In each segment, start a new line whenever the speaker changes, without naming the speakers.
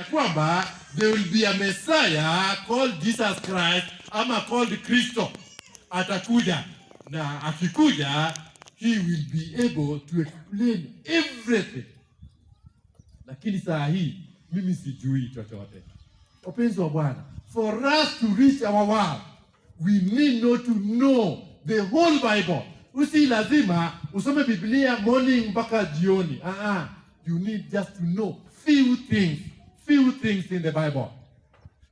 kwamba there will be a Messiah called Jesus Christ ama called Kristo atakuja, na akikuja he will be able to explain everything. Lakini saa hii mimi sijui chochote. Wapenzi wa Bwana, for us to reach our world, we need not to know the whole Bible. Usi lazima usome Biblia morning mpaka jioni. You need just to know few things in the Bible.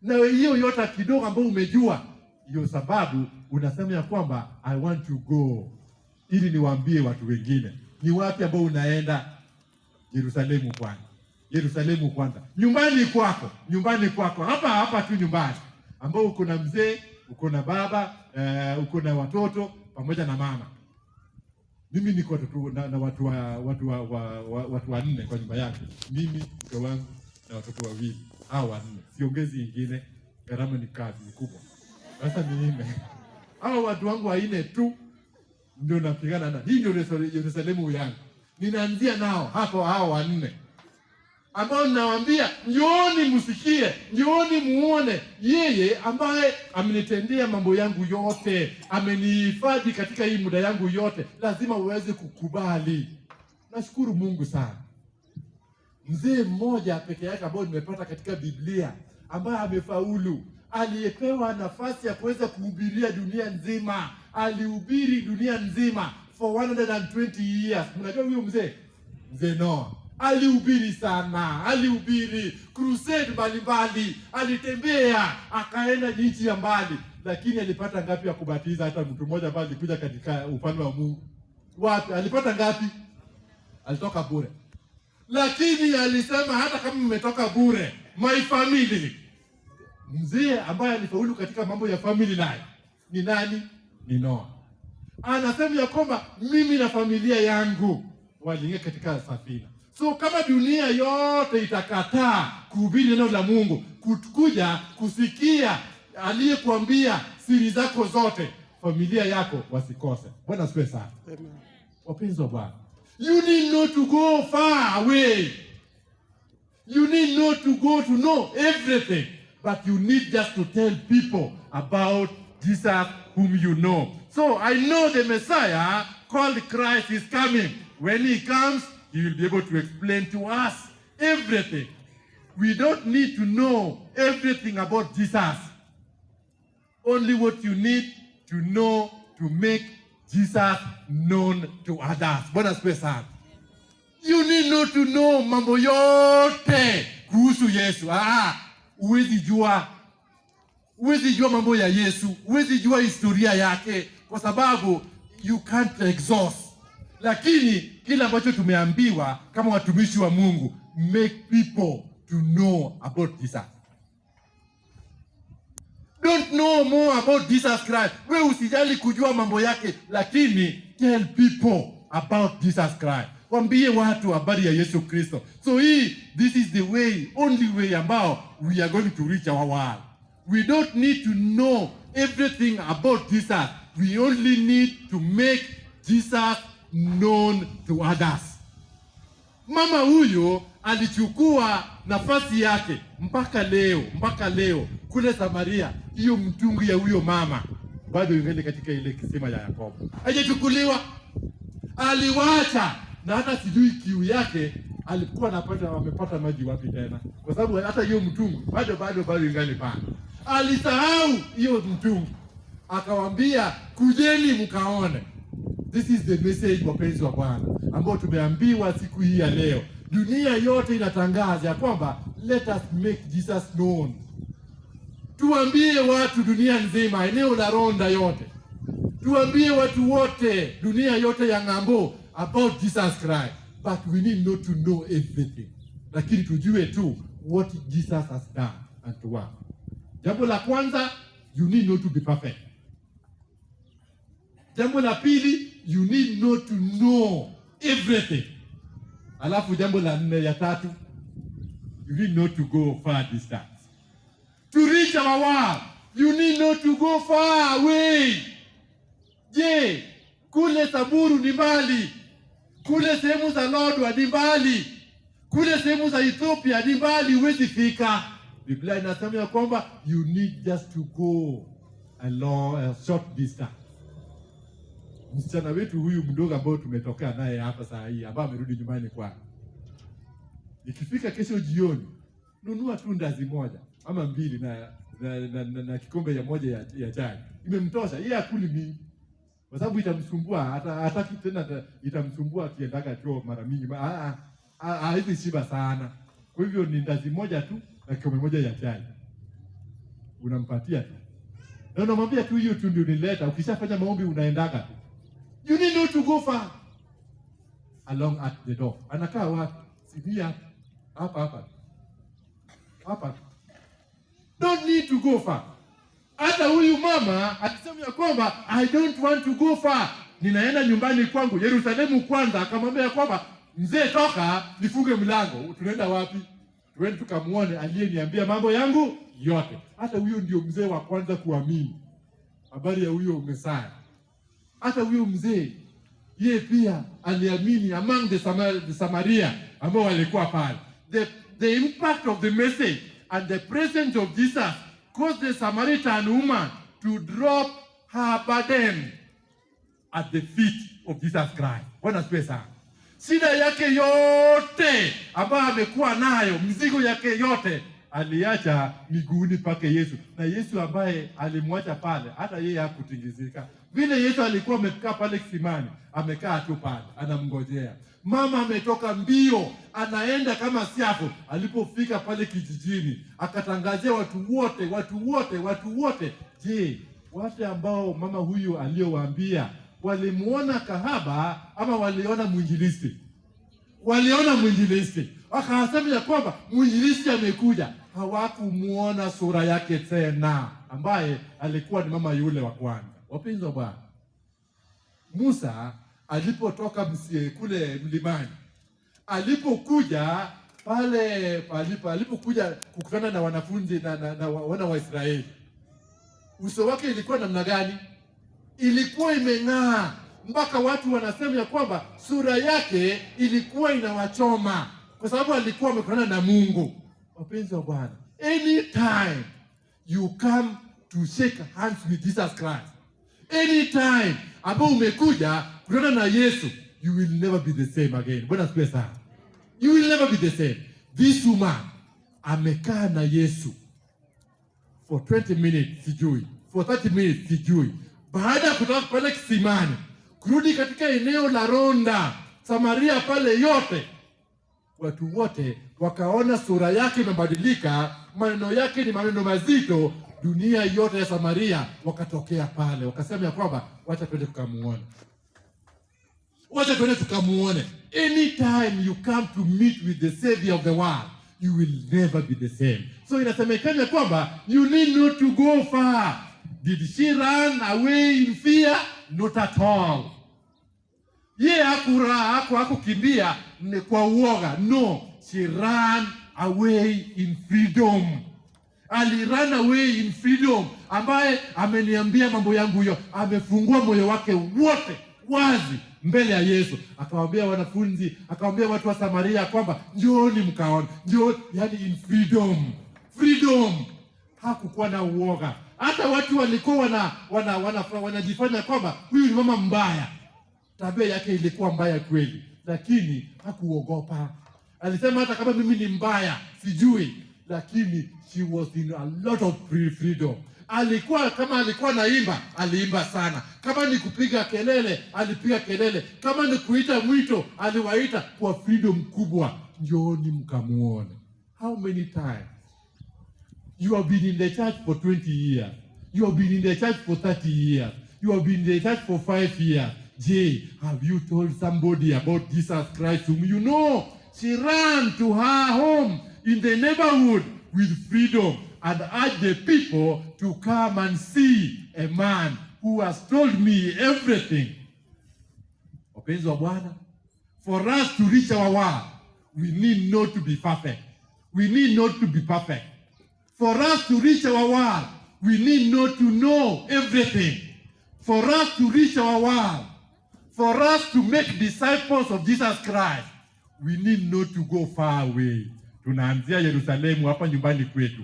Na hiyo yote kidogo ambayo umejua, hiyo sababu unasema ya kwamba I want to go, ili niwaambie watu wengine. Ni wapi ambao unaenda? Yerusalemu kwanza. Yerusalemu kwanza. Nyumbani kwako. Hapa tu nyumbani. Ambao uko na mzee, uko na baba, uko na watoto pamoja na mama. Mimi niko na watu wanne kwa nyumba yangu. Mimi, mke wangu na watoto wawili. Hao wanne. Siongezi ingine. Gharama ni kazi ni kubwa. Sasa ni nne. Hao watu wangu wanne tu ndio napigana na. Hii ndio Yerusalemu yangu. Ninaanzia nao hapo, hao wanne ambao ninawaambia njooni msikie, njooni muone yeye ambaye amenitendea mambo yangu yote, amenihifadhi katika hii muda yangu yote. Lazima uweze kukubali. Nashukuru Mungu sana. Mzee mmoja peke yake ambao nimepata katika Biblia ambaye amefaulu, aliyepewa nafasi ya kuweza kuhubiria dunia nzima. Alihubiri dunia nzima for 120 years. Mnajua huyo mzee? Mzee Noah. Alihubiri sana, alihubiri crusade mbalimbali, alitembea akaenda nchi ya mbali. Lakini alipata ngapi ya kubatiza? Hata mtu mmoja ambaye alikuja katika ufalme wa Mungu, wapi alipata ngapi? Alitoka bure. Lakini alisema hata kama mmetoka bure, my family. Mzee ambaye alifaulu katika mambo ya family life ni nani? Ni Noah. Anasema ya kwamba mimi na familia yangu waliingia katika safina. So kama dunia yote itakataa kuhubiri neno la Mungu, kuja kusikia aliyekuambia siri zako zote, familia yako wasikose. Bwana asifiwe sana. Amen. Wapenzi wa Bwana, you need not to go far away. You need not to go to know everything, but you need just to tell people about Jesus whom you know. So I know the Messiah called Christ is coming. When he comes, he will be able to explain to us everything. We don't need to know everything about Jesus. Only what you need to know to make Jesus known to others. Bwana asifiwe sana. You need not to know mambo yote kuhusu Yesu. Huwezi jua mambo ya Yesu. Huwezi jua historia yake kwa sababu you can't exhaust. Lakini kila ambacho tumeambiwa kama watumishi wa Mungu, make people to know about Jesus. Don't know more about Jesus Christ. Wewe usijali kujua mambo yake, lakini tell people about Jesus Christ. Waambie watu habari ya Yesu Kristo. So this is the way, only way ambao we are going to reach our world. We don't need to know everything about Jesus. We only need to make Jesus known to others. Mama huyo alichukua nafasi yake mpaka leo kule Samaria. Hiyo mtungi ya huyo mama bado ingali katika ile kisima ya Yakobo. Hajachukuliwa. Aliwacha, na hata sijui kiu yake alikuwa amepata maji wapi tena, kwa sababu hata hiyo mtungi bado ingali pale. Alisahau hiyo mtungi. Akawaambia kujeni mkaone. This is the message, wapenzi wa Bwana, ambao tumeambiwa siku hii ya leo. Dunia yote inatangaza ya kwamba let us make Jesus known. Tuambie watu dunia nzima, eneo la Ronda yote. Tuambie watu wote dunia yote ya ng'ambo about Jesus Christ. But we need not to know everything. Lakini tujue tu what Jesus has done and to what. Jambo la kwanza, you need not to be perfect. Jambo la pili, you need not to know everything. Alafu jambo la nne ya tatu, you need not to go far distance. To reach our world, you need not to go far away. Je, kule Samburu ni mbali, kule sehemu za Lodwar ni mbali, Kule sehemu za Ethiopia ni mbali, huwezi fika. Biblia inasema ya kwamba you need just to go a short distance. Msichana wetu huyu mdogo ambao tumetokea naye hapa saa hii, ambao amerudi nyumbani kwake, ikifika kesho jioni, nunua tu ndazi moja ama mbili na kikombe ya moja ya chai, imemtosha. Yeye akuli mingi kwa sababu itamsumbua, hataki tena, itamsumbua akiendaka choo mara mingi. Hivi shiba sana. Kwa hivyo ni ndazi moja tu na kikombe moja ya chai unampatia tu, na unamwambia tu hiyo tu ndio nileta. Ukishafanya maombi unaendaka tu. You need not to go far. Along at the door. Anakaa wapi? Sidia hapa. Don't need to go far. Hata huyu mama akisema ya kwamba I don't want to go far, ninaenda nyumbani kwangu Yerusalemu kwanza, akamwambia kwamba mzee, toka nifunge mlango. Tunaenda wapi? Tuende tukamuone aliyeniambia mambo yangu yote. Hata huyo ndio mzee wa kwanza kuamini habari ya huyo Mesaya. Hata huyo mzee yeye pia aliamini among the Samaria ambao walikuwa pale. The impact of the message and the presence of Jesus caused the Samaritan woman to drop her burden at the feet of Jesus Christ. Bwana asifiwe sana. Shida yake yote ambayo amekuwa nayo, mzigo yake yote aliacha miguuni pake Yesu. Na Yesu ambaye alimwacha pale, hata yeye hakutingizika. Vile Yesu alikuwa amekaa pale kisimani, amekaa tu pale, anamngojea. Mama ametoka mbio, anaenda kama siafu. Alipofika pale kijijini, akatangazia watu wote. Je, wale ambao mama huyu aliyowaambia walimuona kahaba ama waliona mwinjilisti? Waliona mwinjilisti. Akasema ya kwamba mwinjilisti amekuja. Hawakumuona sura yake tena, ambaye alikuwa ni mama yule wa kwanza. Wapenzi wa Bwana, Musa alipotoka kule mlimani, alipokuja pale alipokuja kukutana na wanafunzi na wana wa Israeli, uso wake ilikuwa namna gani? Ilikuwa imeng'aa mpaka watu wanasema ya kwamba sura yake ilikuwa inawachoma, kwa sababu alikuwa amekutana na Mungu. Wapenzi wa Bwana, anytime you come to shake hands with Jesus Christ, anytime ambao umekuja kutana na Yesu, you will never be the same again. Bwana asifiwe sana. You will never be the same. This woman amekaa na Yesu for 20 minutes sijui, for 30 minutes sijui. Baada ya kutoka pale kisimani kurudi katika eneo la Ronda Samaria pale yote, watu wote wakaona sura yake imebadilika, maneno yake ni maneno mazito. Dunia yote ya Samaria wakatokea pale, wakasema ya kwamba wacha twende tukamuone. Wacha twende tukamuone. Anytime you come to meet with the Savior of the world, you will never be the same. So inasemekana kwamba you need not to go far. Did she run away in fear? Not at all. Ye hakukimbia kwa uoga. No, she ran away in freedom. Ali run away in freedom, ambaye ameniambia mambo yangu hiyo. Amefungua moyo wake wote wazi mbele ya Yesu. Akawaambia wanafunzi, akawaambia watu wa Samaria kwamba njooni mkaone. Njoo, yani in freedom. Freedom. Hakukuwa na uoga. Hata watu walikuwa wanajifanya kwamba huyu ni mama mbaya. Tabia yake ilikuwa mbaya kweli, lakini hakuogopa. Alisema hata kama mimi ni mbaya sijui, lakini she was in a lot of freedom. Alikuwa naimba, aliimba sana. Kama ni kupiga kelele, alipiga kelele. Kama ni kuita mwito, aliwaita kwa freedom kubwa. Njooni mkamuone. How many times you have been in the church for 20 years? You have been in the church for 30 years. You have been in the church for 5 years. Jay, have you told somebody about Jesus Christ whom you know? She ran to her home in the neighborhood with freedom and urged the people to come and see a man who has told me everything. Wapenzi wa Bwana, for us to reach our world, we need not to be perfect. We need not to be perfect. For us to reach our world, we need not to know everything. For us to reach our world, for us to make disciples of Jesus Christ, we need not to go far away. Tunaanzia Yerusalemu hapa nyumbani kwetu.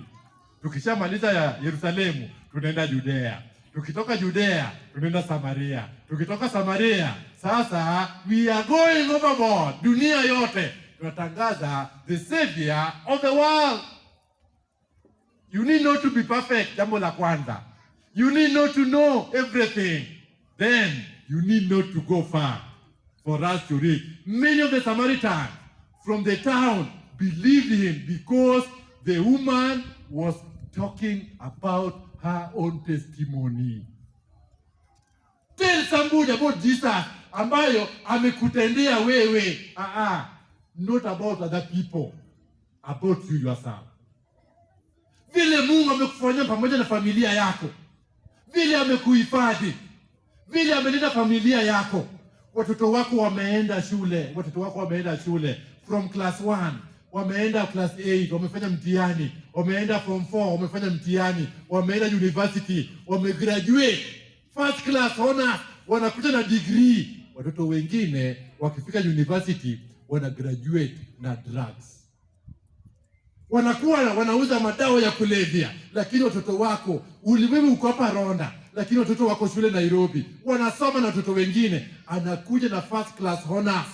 Tukishamaliza ya Yerusalemu, tunaenda Judea. Tukitoka Judea, tunaenda Samaria. Tukitoka Samaria, sasa we are going overboard. Dunia yote tunatangaza the savior of the world. You need not to be perfect, jambo la kwanza. You need not to know everything. Then you need not to go far for us to reach. Many of the Samaritans from the town believed him because the woman was talking about her own testimony. Tell somebody about Jesus ambayo amekutendea wewe. Not about other people, about you yourself. Vile Mungu amekufanyia pamoja na familia yako, vile amekuhifadhi, vile amelinda familia yako. Watoto wako wameenda shule, from class 1 wameenda class 8, wamefanya mtihani, wameenda form 4, wamefanya mtihani, wameenda university, wamegraduate first class honors, wanakuja na degree. Watoto wengine wakifika university wana graduate na drugs, wanakuwa wanauza madawa ya kulevya. Lakini watoto wako, ulimwengu uko hapa Ronda, lakini watoto wako shule Nairobi, wanasoma na watoto wengine, anakuja na first class honors,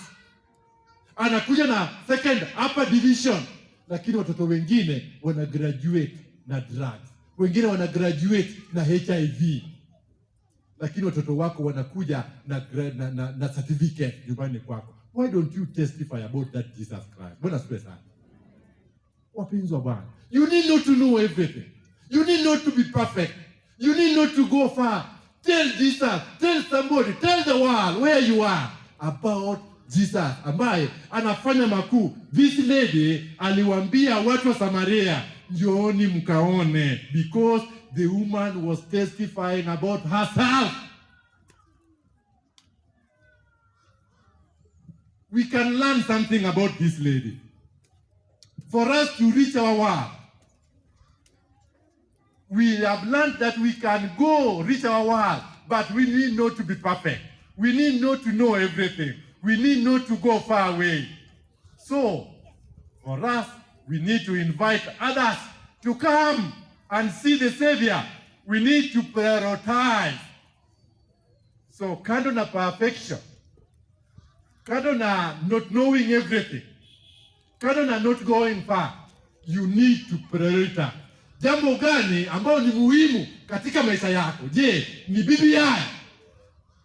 anakuja na second upper division, lakini watoto wengine wana graduate na drugs, wengine wana graduate na HIV. Lakini watoto wako wanakuja na certificate nyumbani kwako. Why don't you testify about that Jesus Christ? Bwana asifiwe sana. Wapenzi wa Bwana, you need not to know everything. You need not to be perfect. You need not to go far. Tell Jesus, tell somebody, tell the world where you are about Jesus ambaye anafanya makuu. This lady aliwaambia watu wa Samaria, njooni mkaone, because the woman was testifying about herself. We can learn something about this lady. For us to reach our world, we have learned that we can go reach our world, but we need not to be perfect. We need not to know everything. We need not to go far away. So, for us, we need to invite others to come and see the Savior. We need to prioritize. So, kando na perfection, kando na not knowing everything, kando na not going far, you need to prioritize. Jambo gani ambayo ni muhimu katika maisha yako? Je, ni BBI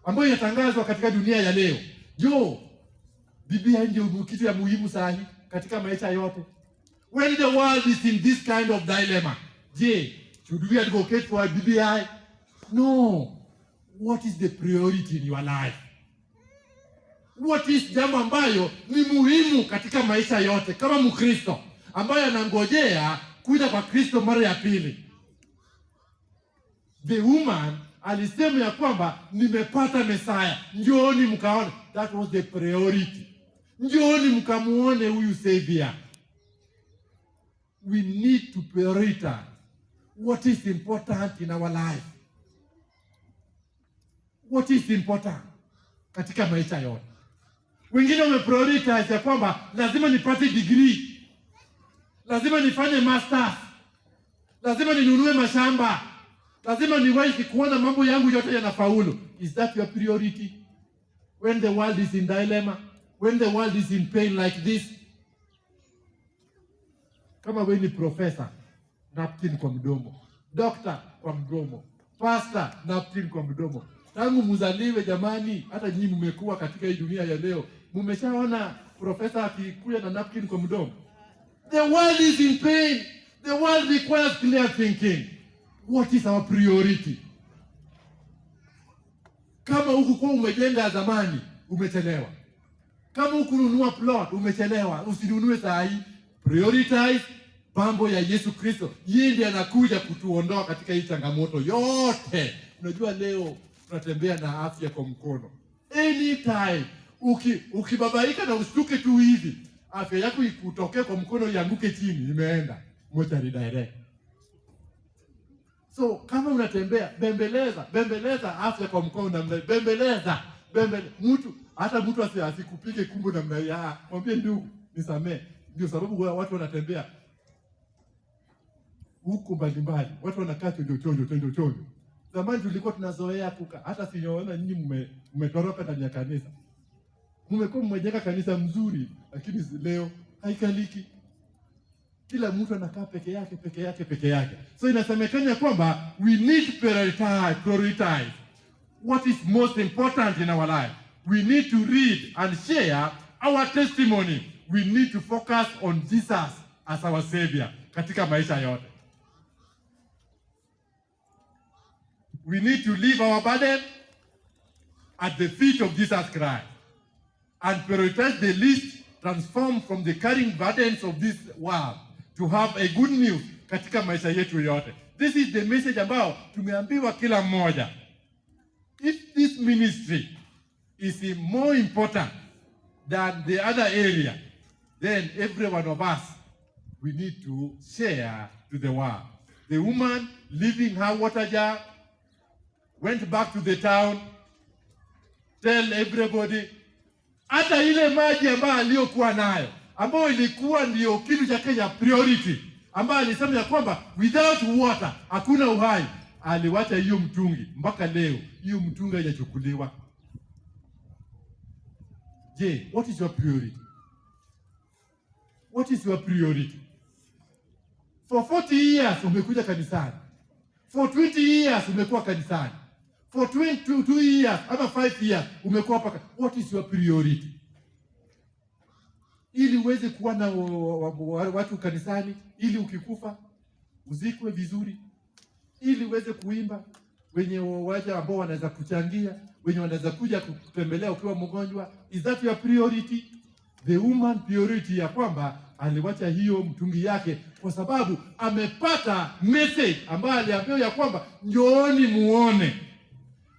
ambayo inatangazwa katika dunia ya leo? BBI ndio kitu ya muhimu sana katika maisha yote. When the world is in this kind of dilemma, should we advocate for BBI? No. What is the priority in your life? What is jambo ambayo ni muhimu katika maisha yote kama Mkristo ambaye anangojea kuja kwa Kristo mara ya pili? The woman alisema ya kwamba nimepata Messiah, njooni mkaone. That was the priority. Njooni mkamuone huyu Savior. We need to prioritize what is important in our life. What is important katika maisha yote. Wengine wameprioritize ya kwamba lazima nipate degree, lazima nifanye masters, lazima ninunue mashamba, lazima niwahi kuona mambo yangu yote yanafaulu. Is that your priority? When the world is in dilemma, when the world is in pain like this? Kama wewe ni professor, napkin kwa mdomo, doctor kwa mdomo, pastor, napkin kwa mdomo. Tangu muzaliwe jamani, hata nyinyi mmekuwa katika hii dunia ya leo, mmeshaona professor akikuja na napkin kwa mdomo? The world is in pain. The world requires clear thinking. What is our priority? Kama huku kwa umejenga zamani, umechelewa. Kama hukununua plot, umechelewa. Usinunue saa hii. Prioritize mambo ya Yesu Kristo. Yeye ndiye anakuja kutuondoa katika hii changamoto yote. Unajua leo tunatembea na afya kwa mkono. Anytime ukibabaika na ustuke tu hivi, afya yako ikutokea kwa mkono, ianguke chini, imeenda mochari direct. So kama unatembea, bembeleza afya kwa mkono, bembeleza. Mtu Hata mtu asikupige kumbo namna hii, mwambie ndugu, nisamee. Ndio sababu watu wanatembea huko mbalimbali, watu wanakaa chonjo. Zamani tulikuwa tunazoea kukaa, hata siona nyinyi mmetoroka ndani ya kanisa. Mmekuwa mmejenga kanisa mzuri, lakini leo haikaliki. Kila mtu anakaa peke yake. So inasemekana kwamba we need to prioritize what is most important in our life. We need to read and share our testimony. We need to focus on Jesus as our Savior katika maisha yote. We need to leave our burden at the feet of Jesus Christ and prioritize the least, transform from the carrying burdens of this world to have a good news katika maisha yetu yote. This is the message ambao tumeambiwa kila mmoja. If this ministry is more important than the other area, then every one of us, we need to share to the world. The woman leaving her water jar went back to the town, tell everybody, hata ile maji ambayo aliyokuwa nayo, ambayo ilikuwa ndio kitu chake cha priority, ambayo alisema ya kwamba without water hakuna uhai, aliwacha hiyo mtungi. Mpaka leo hiyo mtungi haijachukuliwa. Je, what is your priority? What is your priority? For 40 years umekuja kanisani. For 20 years umekuwa kanisani. For 22 years ama 5 years umekuwa hapa. What is your priority? Ili uweze kuwa na watu kanisani, ili ukikufa uzikwe vizuri, ili uweze kuimba, wenye waja ambao wanaweza kuchangia, wenye wanaweza kuja kutembelea ukiwa mgonjwa. Is that your priority? The woman priority ya kwamba aliwacha hiyo mtungi yake kwa sababu amepata message ambayo aliambiwa ya kwamba njooni muone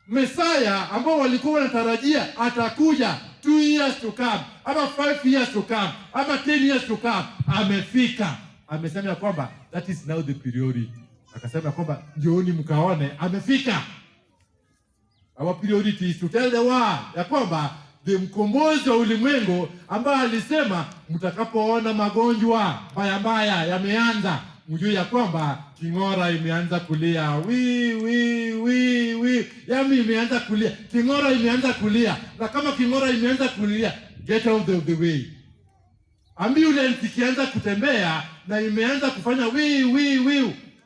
Messiah ambao walikuwa wanatarajia atakuja 2 years to come ama 5 years to come ama 10 years to come. Amefika. Amesema ya kwamba that is now the priority. Akasema kwamba njooni mkaone amefika. Our priority is to tell the world ya kwamba the mkombozi wa ulimwengu ambaye alisema mtakapoona magonjwa mbaya yameanza, mjue ya kwamba king'ora imeanza kulia. Yami imeanza kulia. King'ora imeanza kulia. Na kama king'ora imeanza kulia, get out of the way. Ambulance ikianza kutembea na imeanza kufanya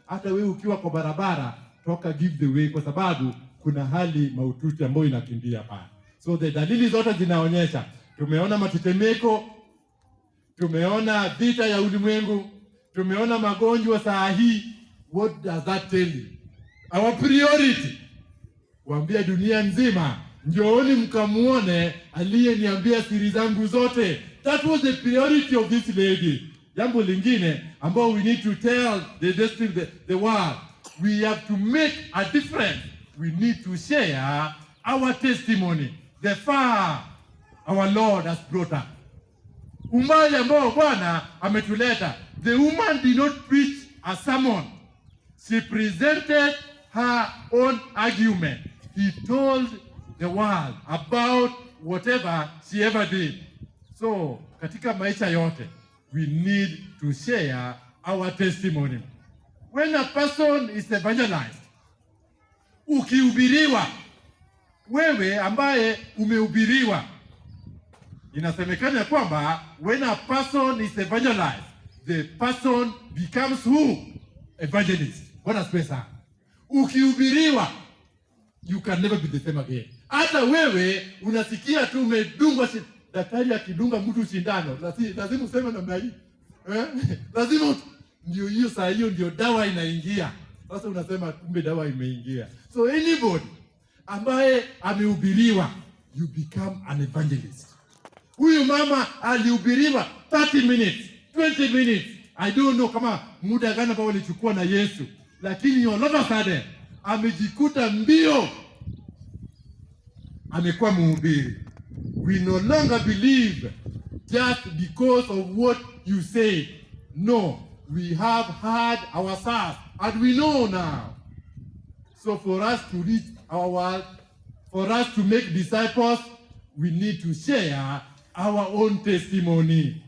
hata wewe ukiwa kwa barabara, toka, give the way, kwa sababu kuna hali mahututi ambayo inakimbia pale. So the dalili zote zinaonyesha. Tumeona matetemeko, tumeona vita ya ulimwengu, tumeona magonjwa saa hii. What does that tell you? Our priority, kuambia dunia nzima, njooni mkamuone aliyeniambia siri zangu zote. That was the priority of this lady. Jambo lingine ambao we need to tell the world, we have to make a difference. We need to share our testimony, the far our Lord has brought us. Umbali ambao Bwana ametuleta. The woman did not preach a sermon. She presented her own argument. He told the world about whatever she ever did. So, katika maisha yote, we need to share our testimony. When a person is evangelized, ukihubiriwa, wewe ambaye umehubiriwa, inasemekana kwamba when a person is evangelized, the person becomes who? Evangelist. Bwana pesa. Ukihubiriwa, you can never be the same again. Hata wewe unasikia tu umedungwa, daktari akidunga mtu sindano, lazima useme namna hii. Lazima ndio hiyo saa hiyo ndio dawa inaingia. Sasa unasema kumbe dawa imeingia. So anybody ambaye amehubiriwa, you become an evangelist. Huyu mama alihubiriwa 30 minutes, 20 minutes. I don't know kama muda gani ambao alichukua na Yesu. Lakini all of a sudden amejikuta mbio, amekuwa mhubiri. We no longer believe just because of what you say. No, we have heard ourselves and we know now. So for us to reach our world, for us to make disciples, we need to share our own testimony.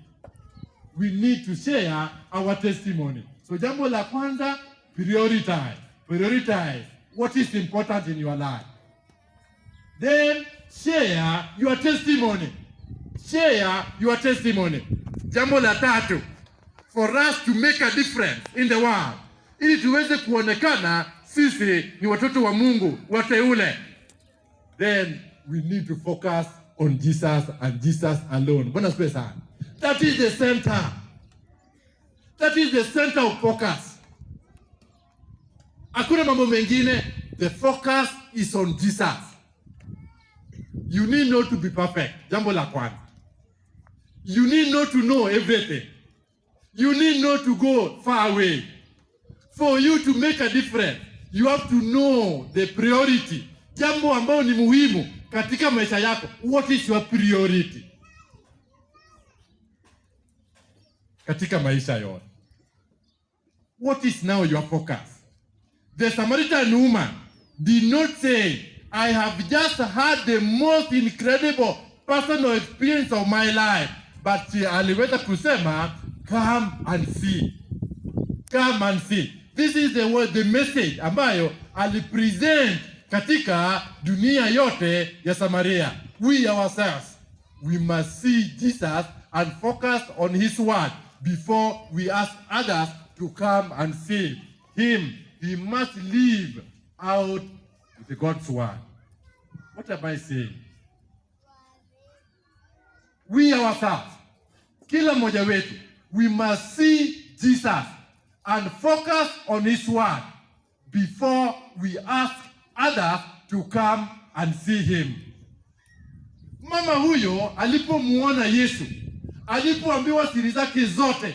We need to share our testimony. So jambo la kwanza, prioritize. Prioritize what is important in your life. Then share your testimony. Share your testimony. Jambo la tatu, for us to make a difference in the world, ili tuweze kuonekana sisi ni watoto wa Mungu wateule, then we need to focus on Jesus and Jesus alone. Bwana asifiwe sana. That is the center. That is the center of focus. Hakuna mambo mengine. The focus is on Jesus. You need not to be perfect. Jambo la kwanza. You need not to know everything. You need not to go far away. For you to make a difference, you have to know the priority. Jambo ambalo ni muhimu katika maisha yako. What is your priority? Katika maisha yote. What is now your focus? The Samaritan woman did not say, I have just had the most incredible personal experience of my life. But aliweza kusema, come and see. Come and see. This is the word, the message ambayo alipresent katika dunia yote ya Samaria. We ourselves, we must see Jesus and focus on his word before we ask others to come and see him. We must live out the God's word. What am I saying? We ourselves, kila mmoja wetu, we must see Jesus and focus on his word before we ask others to come and see him. Mama huyo alipomuona Yesu, alipoambiwa siri zake zote,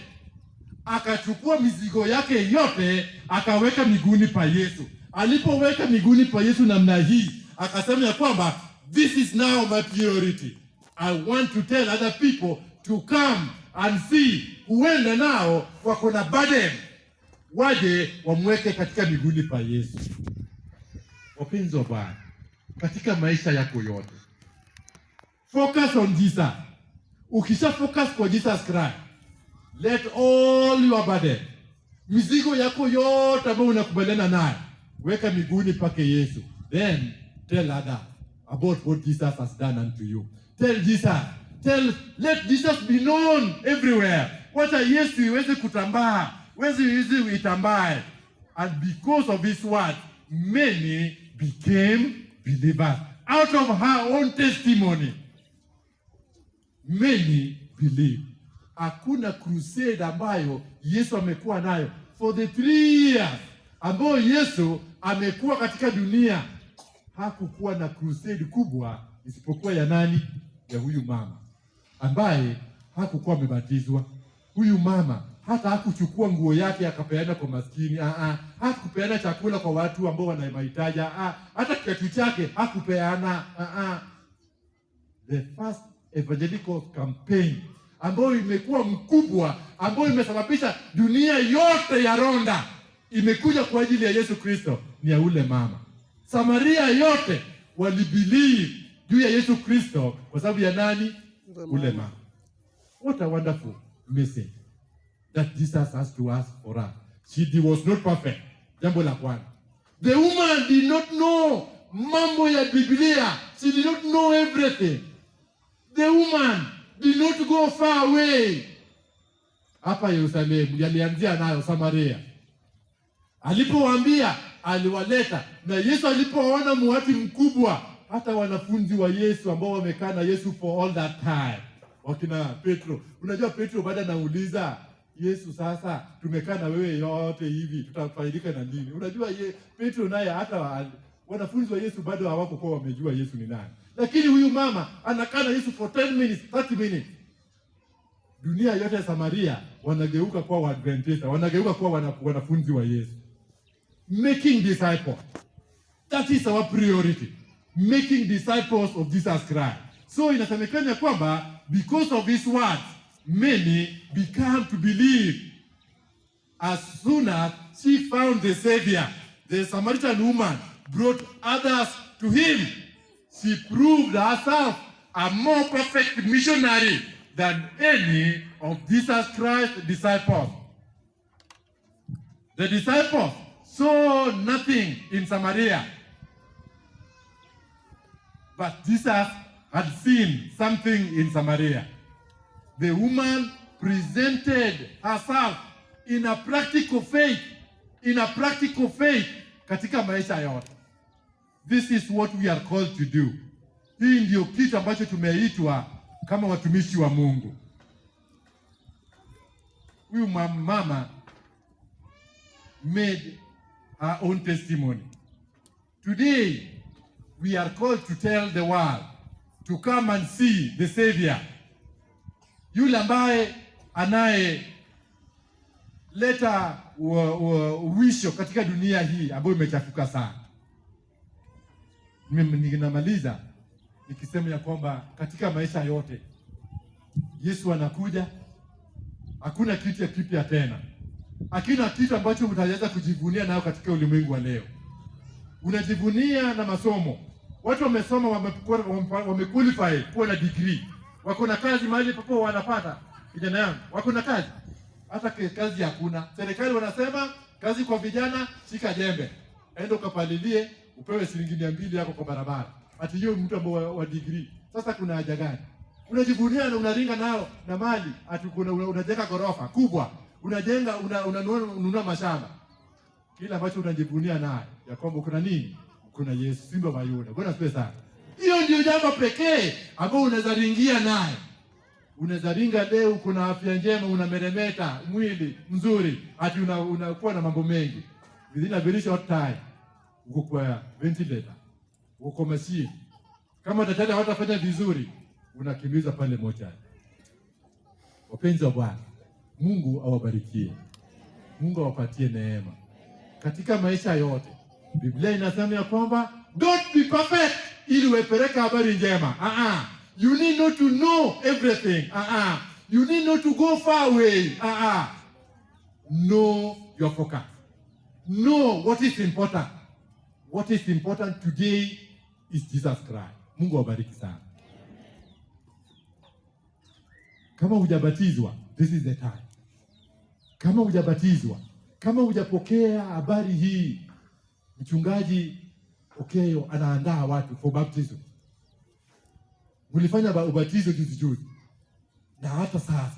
akachukua mizigo yake yote akaweka miguuni pa Yesu. Alipoweka miguuni pa Yesu namna hii, akasema ya kwamba this is now my priority. I want to tell other people to come and see. Huenda nao wako na burden, waje wamweke katika miguuni pa Yesu. Wapenzi wa Bwana, katika maisha yako yote, focus on Jesus. Ukisha focus kwa Jesus Christ, let all your burden, mizigo yako yote ambayo unakubaliana nayo, weka miguuni pake Yesu. Then tell others about what Jesus has done unto you. Tell Jesus. Let Jesus be known everywhere. Wacha Yesu iweze kutambaa, Yesu itambae. And because of his word, many became believers. Out of her own testimony, many believe. Hakuna crusade ambayo Yesu amekuwa nayo for the 3 years ambayo Yesu amekuwa katika dunia. Hakukuwa na crusade kubwa isipokuwa ya nani? Ya huyu mama ambaye hakukuwa amebatizwa. Huyu mama hata hakuchukua nguo yake akapeana kwa maskini. Hakupeana chakula kwa watu ambao wana mahitaji. Hata kiatu chake hakupeana. The first evangelical campaign ambayo imekuwa mkubwa, ambayo imesababisha dunia yote ya ronda imekuja kwa ajili ya Yesu Kristo, ni ya ule mama. Samaria yote walibelieve juu ya Yesu Kristo kwa sababu ya nani? Ule mama. What a wonderful message that Jesus has to ask for us. She was not perfect. Jambo la kwanza. The woman did not know mambo ya Biblia. She did not know everything. The woman did not go far away. Hapa Yerusalemu yalianzia nayo Samaria. Alipowaambia, aliwaleta. Na Yesu alipoona mwati mkubwa, hata wanafunzi wa Yesu ambao wamekaa na Yesu for all that time, wakina Petro. Unajua Petro baada anauliza Yesu, sasa tumekaa na wewe yote hivi, tutafaidika na nini? Unajua Petro naye hata wanafunzi wa Yesu bado hawako kwa wamejua Yesu ni nani. Lakini huyu mama anakaa na Yesu for 10 minutes, 30 minutes. Dunia yote ya Samaria wanageuka kwa Waadventista, wanageuka kwa wanafunzi wa Yesu. Making disciples. That is our priority. Making disciples of Jesus Christ. So inasemekana kwamba because of his words, many become to believe. As soon as she found the Savior, the Samaritan woman brought others to him. She proved herself a more perfect missionary than any of Jesus Christ's disciples. The disciples saw nothing in Samaria, but Jesus had seen something in Samaria. The woman presented herself in a practical faith, katika maisha yote. This is what we are called to do. Hii ndio kitu ambacho tumeitwa kama watumishi wa Mungu. Huyu mama made her own testimony. Today, we are called to tell the world to come and see the Savior. Yule ambaye leta uwisho katika dunia hii ambayo imechafuka sana. Ninamaliza nikisema ya kwamba katika maisha yote Yesu anakuja, hakuna kitu kipya tena. Hakuna kitu ambacho mtaweza kujivunia nayo katika ulimwengu wa leo. Unajivunia na masomo. Watu wamesoma, wamequalify kuwa na degree. Wako na kazi mahali papo wanapata. Vijana yangu, wako na kazi. Hata kazi hakuna. Serikali wanasema kazi kwa vijana, shika jembe. Enda ukapalilie, upewe shilingi 200 yako kwa barabara. Ati hiyo mtu ambao wa degree. Sasa kuna haja gani? Unajivunia na unaringa nao na mali, ati unajenga gorofa kubwa. Unajenga unanunua mashamba. Kila ambacho unajivunia naye ya kwamba kuna nini? Kuna Yesu, Simba wa Yuda. Bwana asifiwe sana. Hiyo ndio jambo pekee ambao unaweza ringia naye. Unaweza ringa leo, kuna afya njema, unameremeta, mwili mzuri, ati unakuwa na mambo mengi. Within a very short time uko kwa ventilator, uko machine. Kama daktari hatafanya vizuri, unakimbiza pale mochari. Wapenzi wa Bwana, Mungu awabarikie. Mungu awapatie neema katika maisha yote. Biblia inasema ya kwamba don't be perfect ili uepeleka habari njema. You need not to know everything. You need not to go far away. Know your focus. Know what is important. What is important today is Jesus Christ. Mungu awabariki sana. Kama hujabatizwa, this is the time. Kama hujabatizwa, kama hujapokea habari hii, mchungaji Okeyo anaandaa watu for baptism. Ulifanya ubatizo juzi. Na hata sasa,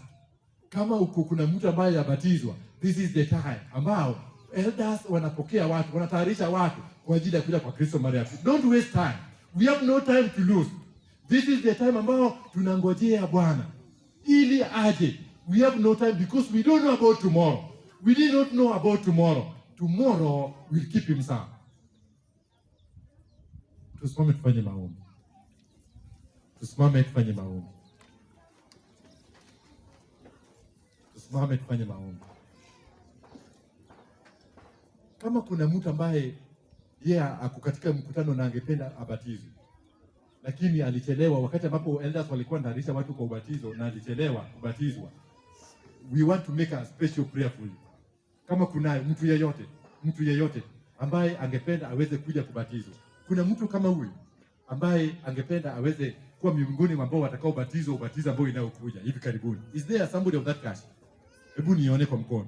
kama kuna mtu ambaye yabatizwa, this is the time ambao elders wanapokea watu, wanatayarisha watu kwa ajili ya kuja kwa Kristo mara ya pili. Don't waste time. We have no time to lose. This is the time ambao tunangojea Bwana ili aje. We have no time because we don't know about tomorrow. We did not know about tomorrow. Tomorrow will keep himself. Tusimame tufanye maombi. Tusimame tufanye maombi. Tusimame tufanye maombi. Kama kuna mtu ambaye ako katika mkutano na angependa abatizwe, lakini alichelewa wakati ambapo elders walikuwa ndarisha watu kwa ubatizo na alichelewa kubatizwa, we want to make a special prayer for you. Kama kuna mtu yeyote ambaye angependa aweze kuja kubatizwa, kuna mtu kama huyu ambaye angependa aweze kuwa miongoni ambao watakaobatizwa ubatizo ambao inayokuja hivi karibuni. Is there somebody of that kind? Hebu nione kwa mkono.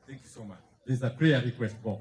Thank you so much. There's a prayer request box.